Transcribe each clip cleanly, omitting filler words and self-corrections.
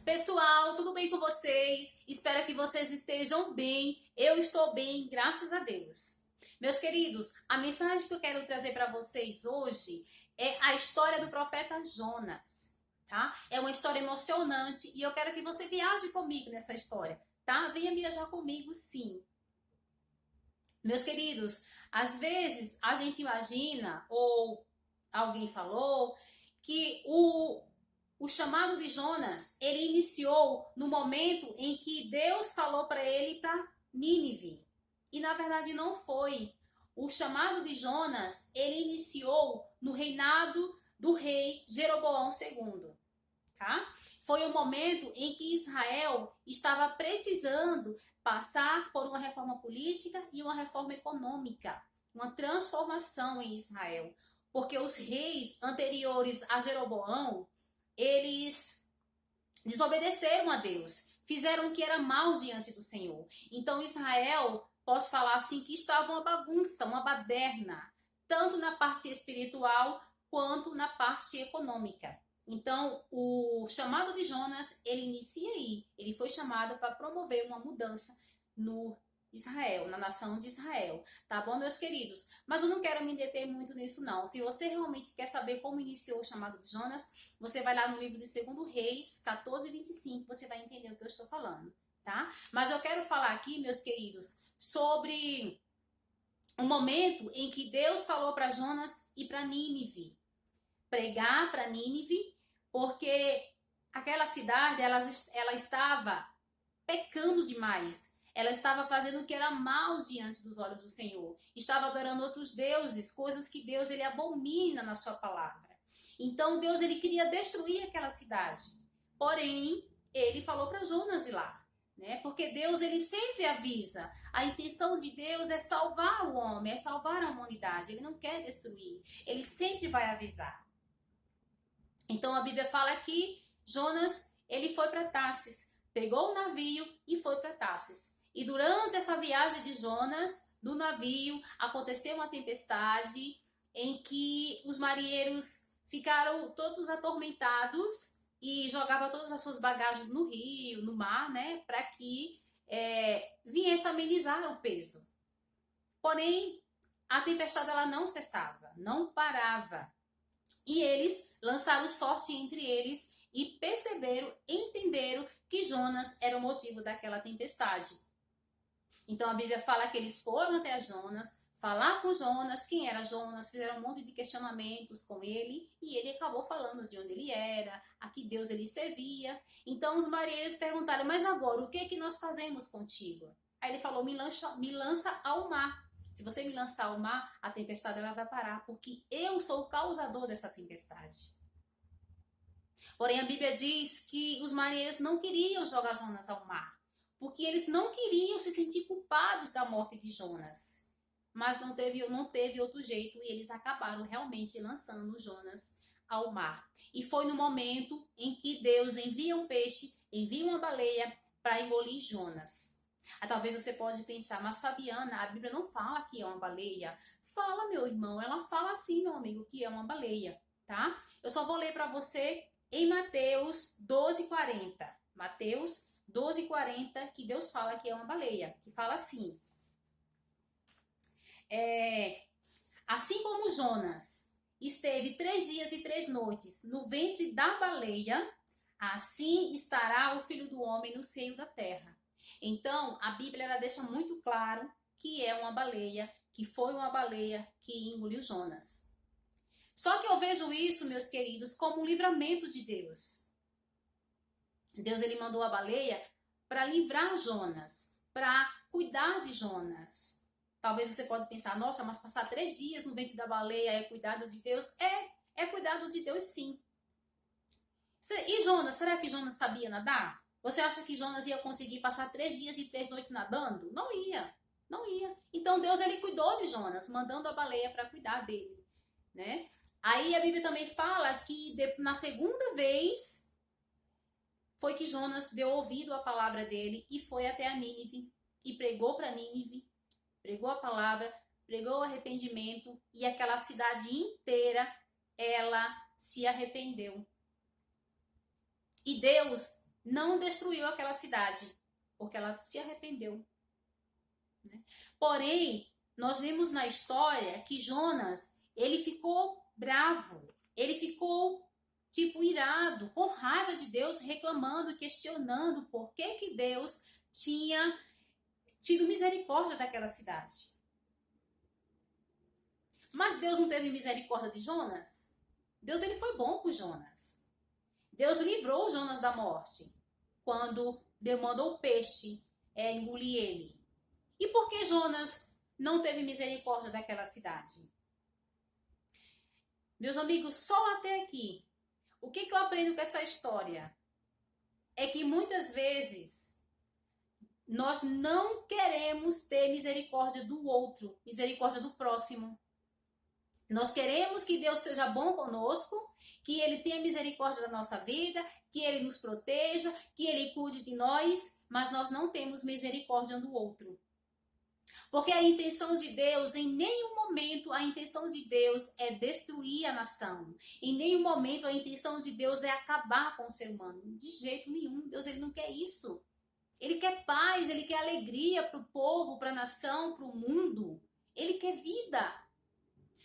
Pessoal, tudo bem com vocês? Espero que vocês estejam bem. Eu estou bem, graças a Deus. Meus queridos, a mensagem que eu quero trazer para vocês hoje é a história do profeta Jonas, tá? É uma história emocionante e eu quero que você viaje comigo nessa história, tá? Venha viajar comigo, sim. Meus queridos, às vezes a gente imagina, ou alguém falou, que o chamado de Jonas, ele iniciou no momento em que Deus falou para ele ir para Nínive. E na verdade não foi. O chamado de Jonas, ele iniciou no reinado do rei Jeroboão II, tá? Foi o momento em que Israel estava precisando passar por uma reforma política e uma reforma econômica, uma transformação em Israel, porque os reis anteriores a Jeroboão, eles desobedeceram a Deus, fizeram o que era mal diante do Senhor. Então Israel, posso falar assim, que estava uma bagunça, uma baderna, tanto na parte espiritual quanto na parte econômica. Então, o chamado de Jonas, ele inicia aí. Ele foi chamado para promover uma mudança no Israel, na nação de Israel. Tá bom, meus queridos? Mas eu não quero me deter muito nisso, não. Se você realmente quer saber como iniciou o chamado de Jonas, você vai lá no livro de 2 Reis, 14:25, você vai entender o que eu estou falando, tá? Mas eu quero falar aqui, meus queridos, sobre o momento em que Deus falou para Jonas ir para Nínive. Pregar para Nínive, porque aquela cidade, ela estava pecando demais. Ela estava fazendo o que era mal diante dos olhos do Senhor. Estava adorando outros deuses, coisas que Deus ele abomina na sua palavra. Então Deus ele queria destruir aquela cidade. Porém, ele falou para Jonas ir lá, né? Porque Deus ele sempre avisa. A intenção de Deus é salvar o homem, é salvar a humanidade. Ele não quer destruir. Ele sempre vai avisar. Então a Bíblia fala que Jonas ele foi para Tarsis, pegou o navio e foi para Tarsis. E durante essa viagem de Jonas, no navio, aconteceu uma tempestade em que os marinheiros ficaram todos atormentados e jogavam todas as suas bagagens no rio, no mar, né, para que viesse amenizar o peso. Porém, a tempestade ela não cessava, não parava. E eles lançaram sorte entre eles e perceberam, entenderam que Jonas era o motivo daquela tempestade. Então a Bíblia fala que eles foram até Jonas, falar com Jonas, quem era Jonas, fizeram um monte de questionamentos com ele e ele acabou falando de onde ele era, a que Deus ele servia. Então os marinheiros perguntaram, mas agora o que é que nós fazemos contigo? Aí ele falou, me lança ao mar. Se você me lançar ao mar, a tempestade ela vai parar, porque eu sou o causador dessa tempestade. Porém, a Bíblia diz que os marinheiros não queriam jogar Jonas ao mar, porque eles não queriam se sentir culpados da morte de Jonas. Mas não teve outro jeito e eles acabaram realmente lançando Jonas ao mar. E foi no momento em que Deus envia um peixe, envia uma baleia para engolir Jonas. Talvez você pode pensar, mas Fabiana, a Bíblia não fala que é uma baleia. Fala, meu irmão, ela fala assim, meu amigo, que é uma baleia, tá? Eu só vou ler para você em Mateus 12:40. Mateus 12:40, que Deus fala que é uma baleia, que fala assim. Assim como Jonas esteve 3 dias e 3 noites no ventre da baleia, assim estará o Filho do Homem no seio da terra. Então, a Bíblia ela deixa muito claro que é uma baleia, que foi uma baleia que engoliu Jonas. Só que eu vejo isso, meus queridos, como um livramento de Deus. Deus ele mandou a baleia para livrar Jonas, para cuidar de Jonas. Talvez você pode pensar, nossa, mas passar 3 dias no ventre da baleia é cuidado de Deus? É cuidado de Deus sim. E Jonas, será que Jonas sabia nadar? Você acha que Jonas ia conseguir passar 3 dias e 3 noites nadando? Não ia, não ia. Então Deus ele cuidou de Jonas, mandando a baleia para cuidar dele, né? Aí a Bíblia também fala que na segunda vez foi que Jonas deu ouvido à palavra dele e foi até a Nínive e pregou para Nínive, pregou a palavra, pregou o arrependimento e aquela cidade inteira ela se arrependeu. E Deus não destruiu aquela cidade, porque ela se arrependeu. Né? Porém, nós vemos na história que Jonas, ele ficou bravo, ele ficou tipo irado, com raiva de Deus, reclamando, questionando por que Deus tinha tido misericórdia daquela cidade. Mas Deus não teve misericórdia de Jonas? Deus, ele foi bom com Jonas. Deus livrou Jonas da morte quando mandou o peixe engolir ele. E por que Jonas não teve misericórdia daquela cidade? Meus amigos, só até aqui, o que eu aprendo com essa história? É que muitas vezes nós não queremos ter misericórdia do outro, misericórdia do próximo. Nós queremos que Deus seja bom conosco, que Ele tenha misericórdia da nossa vida, que Ele nos proteja, que Ele cuide de nós, mas nós não temos misericórdia um do outro. Porque a intenção de Deus, em nenhum momento, a intenção de Deus é destruir a nação. Em nenhum momento, a intenção de Deus é acabar com o ser humano. De jeito nenhum. Deus, ele não quer isso. Ele quer paz, ele quer alegria para o povo, para a nação, para o mundo. Ele quer vida.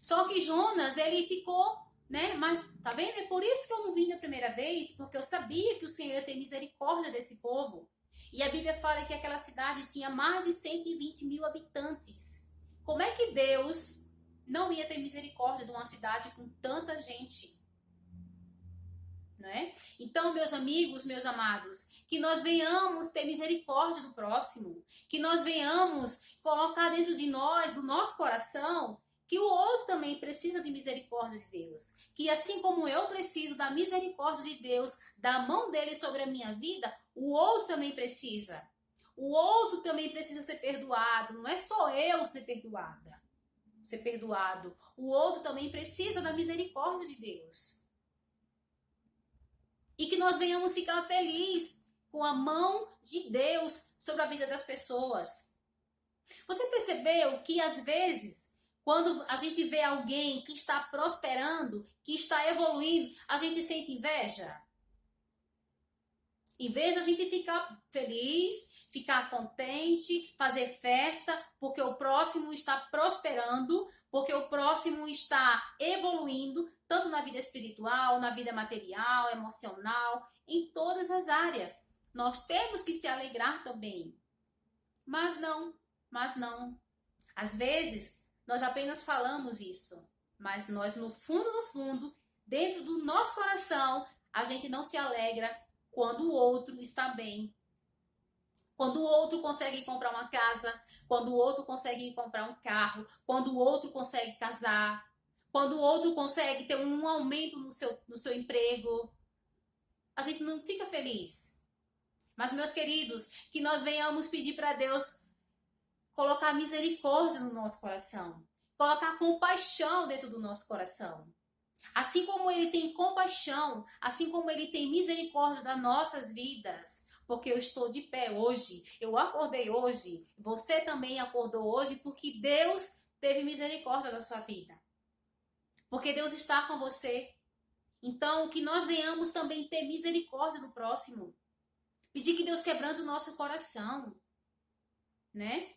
Só que Jonas, ele ficou, né? Mas, tá vendo? É por isso que eu não vim da primeira vez, porque eu sabia que o Senhor ia ter misericórdia desse povo. E a Bíblia fala que aquela cidade tinha mais de 120 mil habitantes. Como é que Deus não ia ter misericórdia de uma cidade com tanta gente? Não é? Então, meus amigos, meus amados, que nós venhamos ter misericórdia do próximo, que nós venhamos colocar dentro de nós, do nosso coração, que o outro também precisa de misericórdia de Deus. Que assim como eu preciso da misericórdia de Deus, da mão dele sobre a minha vida, o outro também precisa. O outro também precisa ser perdoado. Não é só eu ser perdoada, ser perdoado. O outro também precisa da misericórdia de Deus. E que nós venhamos ficar felizes com a mão de Deus sobre a vida das pessoas. Você percebeu que às vezes, quando a gente vê alguém que está prosperando, que está evoluindo, a gente sente inveja? Em vez de a gente ficar feliz, ficar contente, fazer festa, porque o próximo está prosperando, porque o próximo está evoluindo, tanto na vida espiritual, na vida material, emocional, em todas as áreas. Nós temos que se alegrar também. Mas não. Às vezes, nós apenas falamos isso, mas nós, no fundo, dentro do nosso coração, a gente não se alegra quando o outro está bem. Quando o outro consegue comprar uma casa, quando o outro consegue comprar um carro, quando o outro consegue casar, quando o outro consegue ter um aumento no seu emprego, a gente não fica feliz. Mas, meus queridos, que nós venhamos pedir para Deus colocar misericórdia no nosso coração, colocar compaixão dentro do nosso coração. Assim como Ele tem compaixão, assim como Ele tem misericórdia das nossas vidas, porque eu estou de pé hoje, eu acordei hoje, você também acordou hoje, porque Deus teve misericórdia da sua vida. Porque Deus está com você. Então, que nós venhamos também ter misericórdia do próximo. Pedir que Deus quebrante o nosso coração, né?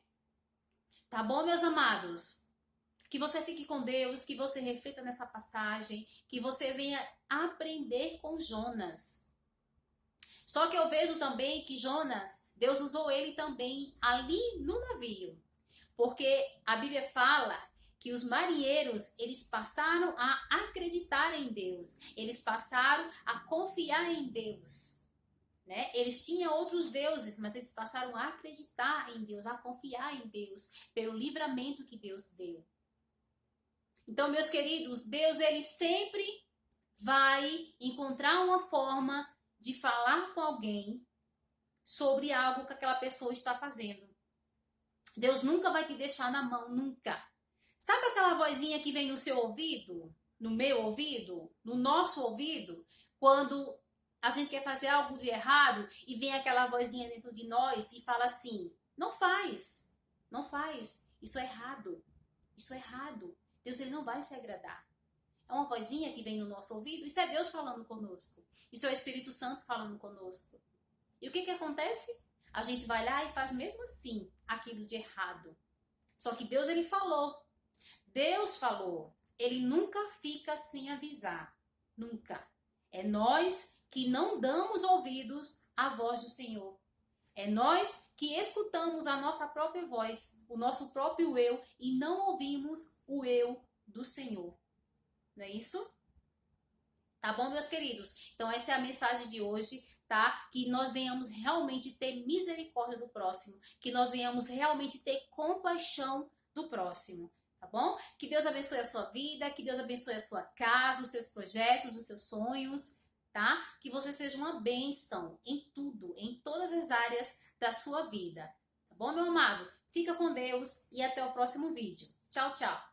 Tá bom, meus amados? Que você fique com Deus, que você reflita nessa passagem, que você venha aprender com Jonas. Só que eu vejo também que Jonas, Deus usou ele também ali no navio. Porque a Bíblia fala que os marinheiros, eles passaram a acreditar em Deus. Eles passaram a confiar em Deus. Né? Eles tinham outros deuses, mas eles passaram a acreditar em Deus, a confiar em Deus, pelo livramento que Deus deu. Então, meus queridos, Deus, ele sempre vai encontrar uma forma de falar com alguém sobre algo que aquela pessoa está fazendo. Deus nunca vai te deixar na mão, nunca. Sabe aquela vozinha que vem no seu ouvido, no meu ouvido, no nosso ouvido, quando a gente quer fazer algo de errado e vem aquela vozinha dentro de nós e fala assim, não faz, isso é errado, Deus, ele não vai se agradar. É uma vozinha que vem no nosso ouvido, isso é Deus falando conosco, isso é o Espírito Santo falando conosco. E o que que acontece? A gente vai lá e faz mesmo assim aquilo de errado. Só que Deus, ele falou. Deus falou. Ele nunca fica sem avisar. Nunca. É nós que não damos ouvidos à voz do Senhor. É nós que escutamos a nossa própria voz, o nosso próprio eu, e não ouvimos o eu do Senhor. Não é isso? Tá bom, meus queridos? Então, essa é a mensagem de hoje, tá? Que nós venhamos realmente ter misericórdia do próximo, que nós venhamos realmente ter compaixão do próximo, tá bom? Que Deus abençoe a sua vida, que Deus abençoe a sua casa, os seus projetos, os seus sonhos, tá? Que você seja uma bênção em tudo, em todas as áreas da sua vida, tá bom, meu amado? Fica com Deus e até o próximo vídeo. Tchau, tchau!